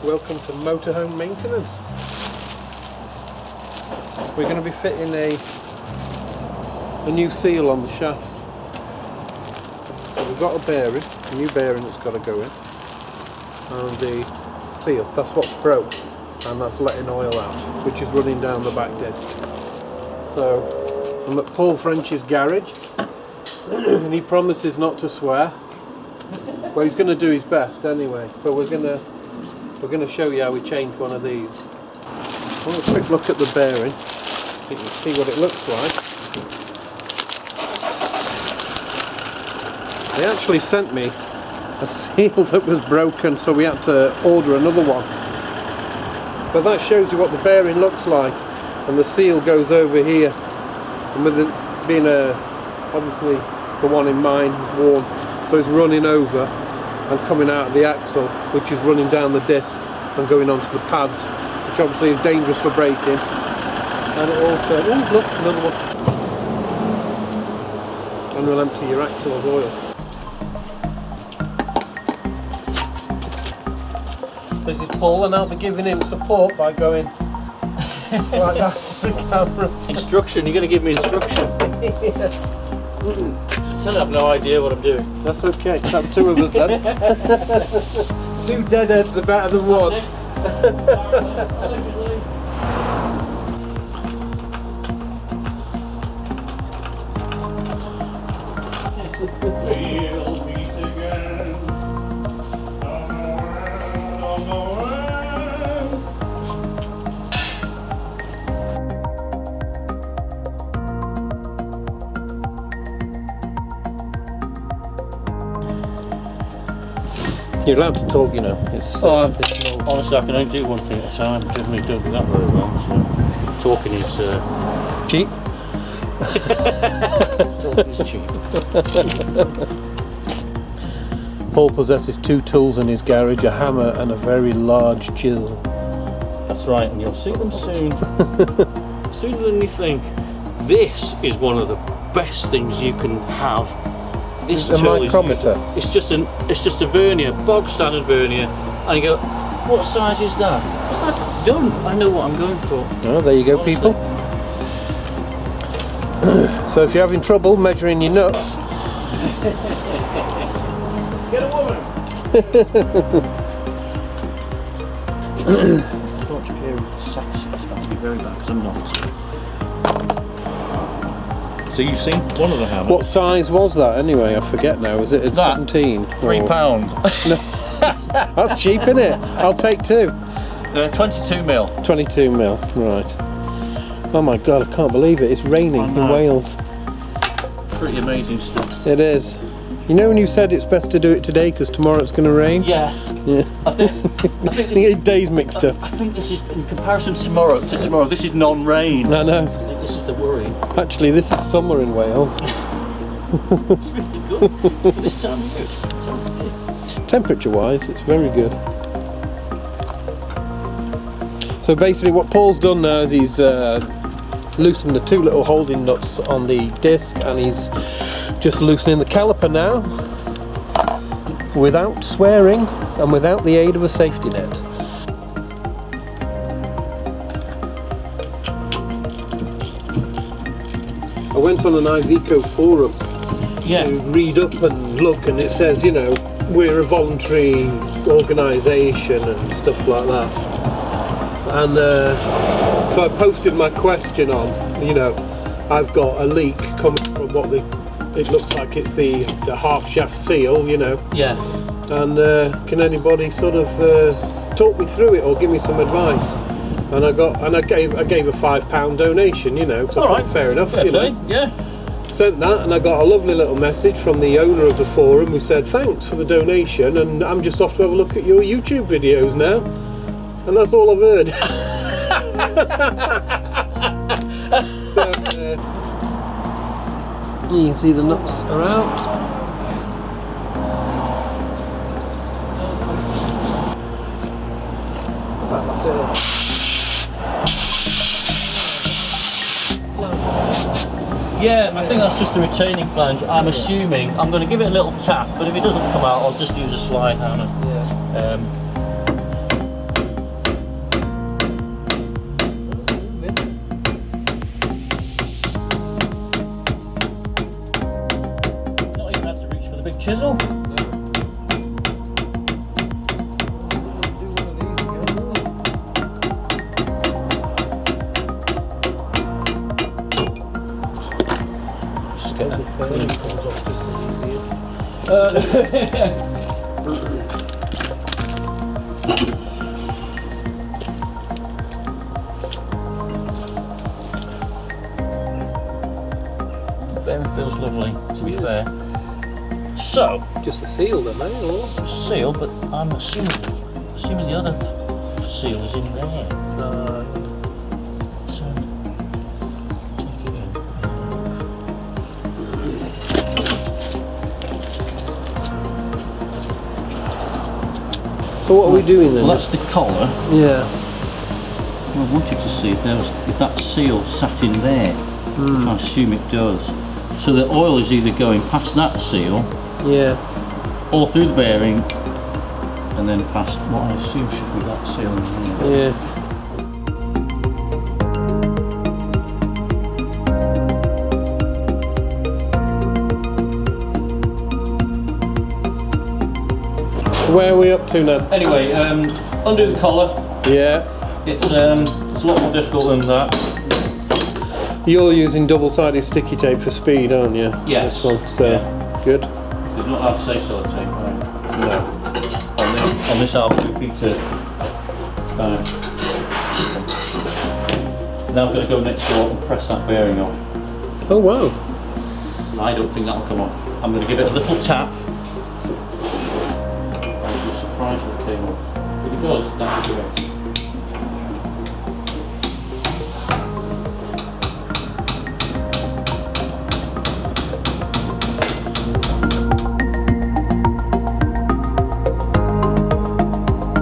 welcome to Motorhome Maintenance. We're going to be fitting a new seal on the shaft. So we've got a bearing, a new bearing that's got to go in, and the seal, that's what's broke, and that's letting oil out, which is running down the back disc. So I'm at Paul French's garage, and he promises not to swear. Well, he's going to do his best anyway, but we're going to show you how we change one of these. Well, a quick look at the bearing, so you can see what it looks like. They actually sent me a seal that was broken, so we had to order another one. But that shows you what the bearing looks like, and the seal goes over here, and with it being obviously the one in mine is worn, so it's running over and coming out of the axle, which is running down the disc and going onto the pads, which obviously is dangerous for braking. And it also, oh look, another one, and will empty your axle of oil. This is Paul, and I'll be giving him support by going like that on the camera. Instruction, you're going to give me instruction. Yeah. I still have no idea what I'm doing. That's okay, that's two of us then. Two deadheads are better than one. You're allowed to talk, you know. It's, honestly, I can only do one thing at a time. Generally don't do that very well, so talking is cheap. Talking is cheap. Paul possesses two tools in his garage, a hammer and a very large chisel. That's right, and you'll see them soon. Sooner than you think. This is one of the best things you can have. This a micrometer. It's just a vernier, bog standard vernier, and you go, what size is that? It's like done. I know what I'm going for. Oh, there you go, honestly. People. So if you're having trouble measuring your nuts, get a woman. Watch period sexy. That would be very bad because I'm not. So you've seen one of the hammers. What size was that anyway? I forget now. Was it a 17? £3. No. That's cheap, isn't it? I'll take two. 22mm. 22mm, right. Oh my god, I can't believe it. It's raining in Wales. Pretty amazing stuff. It is. You know when you said it's best to do it today because tomorrow it's going to rain? Yeah. I think you get days mixed up. I think this is, in comparison to tomorrow, this is non-rain. I know. I think this is the worry. Actually, this is summer in Wales. It's really good. This time of year, it's fantastic. Temperature-wise, it's very good. So basically what Paul's done now is he's loosened the two little holding nuts on the disc, and he's just loosening the caliper now without swearing and without the aid of a safety net. I went on an Iveco forum to read up and look, and it says, you know, we're a voluntary organisation and stuff like that. And so I posted my question on, you know, I've got a leak coming from what it looks like it's the half shaft seal, you know. Yeah. And can anybody sort of talk me through it or give me some advice? And I gave a £5 donation, you know, so fair enough, you know. Yeah. Sent that, and I got a lovely little message from the owner of the forum who said thanks for the donation, and I'm just off to have a look at your YouTube videos now. And that's all I've heard. So, you can see the nuts are out. Yeah, I think that's just a retaining flange. I'm assuming I'm going to give it a little tap, but if it doesn't come out, I'll just use a slide hammer. Yeah. big chisel. Just get that clean. Bearing feels lovely, to be fair. So, Just the seal, then, eh? Or? seal, but I'm assuming the other seal is in there. So, take it in. So what are we doing then? Well, that's the collar. Yeah. I wanted to see if that seal sat in there. I assume it does. So the oil is either going past that seal, Yeah. or through the bearing, and then past what I assume should be that seal in there. Yeah. Where are we up to now? Anyway, undo the collar. Yeah. It's a lot more difficult than that. You're using double-sided sticky tape for speed, aren't you? Yes. This one, so Yeah. good. There's not hard to say sellotape, right? No. On this R2 Peter. Now I'm going to go next door and press that bearing off. Oh wow. I don't think that'll come off. I'm going to give it a little tap. I was surprised when it came off. If it does, that will do it.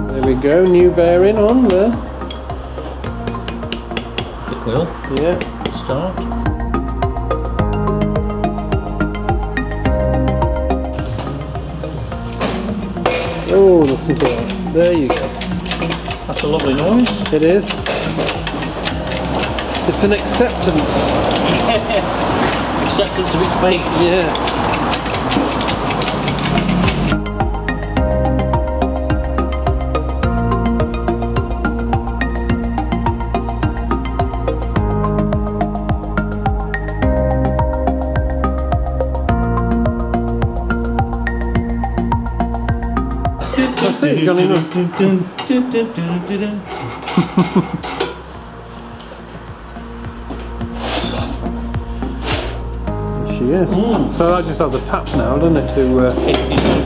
There we go, new bearing on there. It will. Yeah. Start. Oh, listen to that. There you go. That's a lovely noise. It is. It's an acceptance. Acceptance of its fate. Yeah. That's it, Johnny. She is. So that just has a tap now, doesn't it? It's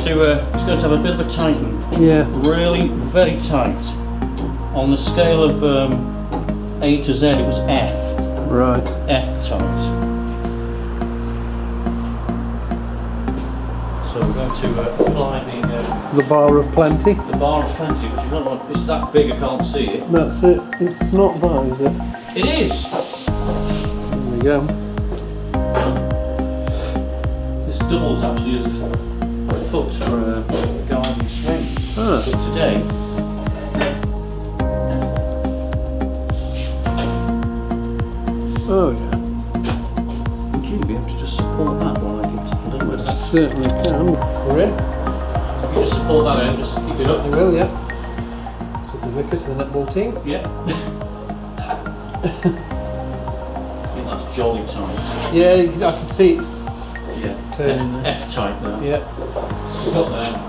going to have a bit of a tighten. Yeah. Really very tight. On the scale of A to Z, it was F. Right. F tight. So we're going to apply The bar of plenty. the bar of plenty, which is not, it's that big I can't see it. That's it. It's not that, is it? It is! There we go. This doubles actually as a foot for a garden swing. Ah. But today, Oh yeah. would you be able to just support that while I get a little bit of that? Certainly can. We're in. So if you just support that out, just keep it I up. will, yeah. So the Vickers, the netball team. Yeah. I think that's jolly tight. Yeah, I can see it. Yeah. Turn. F tight there. Yeah. We've got there.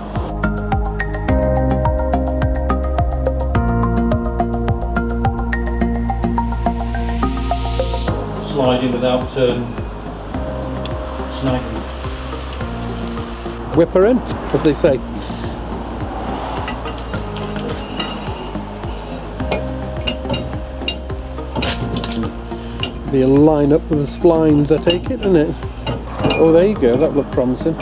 Sliding without snagging. Whip her in, as they say. Be a line up with the splines, I take it, isn't it? Oh, there you go. That looked promising.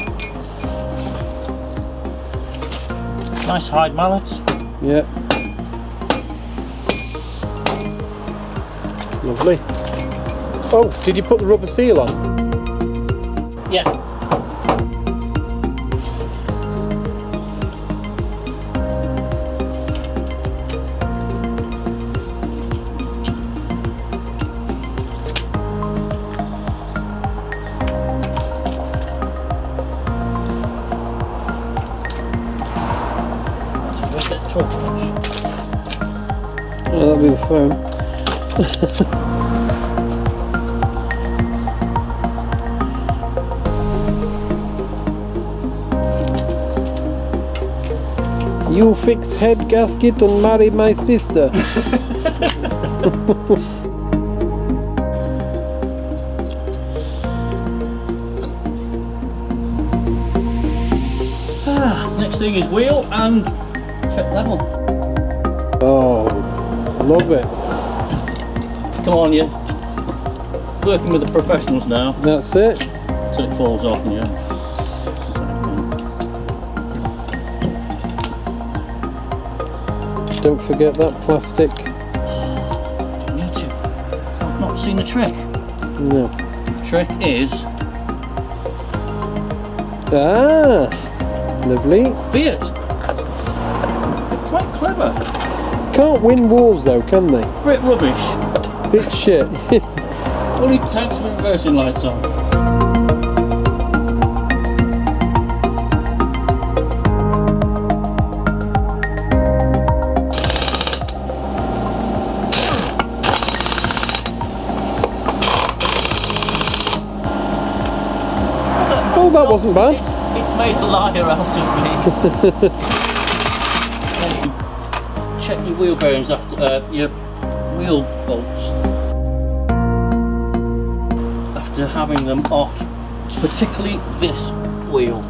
Nice hide mallet. Yeah. Lovely. Oh, did you put the rubber seal on? Yeah. torch. Oh, that'll be the phone. You fix head gasket and marry my sister. Next thing is wheel and check level. Oh, love it. Come on, you. Working with the professionals now. That's it. Until it falls off, yeah. Don't forget that plastic. Need to. I've not seen the trick. No. The trick is Lovely. Fiat. They're quite clever. Can't win wars though, can they? Bit rubbish. Bit shit. Only tanks with reversing lights on. Oh, that wasn't bad. It's made a liar out of me. Check your wheel bearings after your wheel bolts after having them off, particularly this wheel.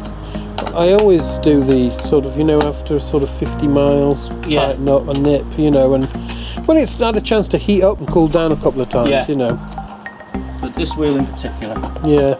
I always do the sort of, you know, after sort of 50 miles, Yeah. tighten up and nip, you know, and when it's had a chance to heat up and cool down a couple of times, Yeah. you know. But this wheel in particular. Yeah.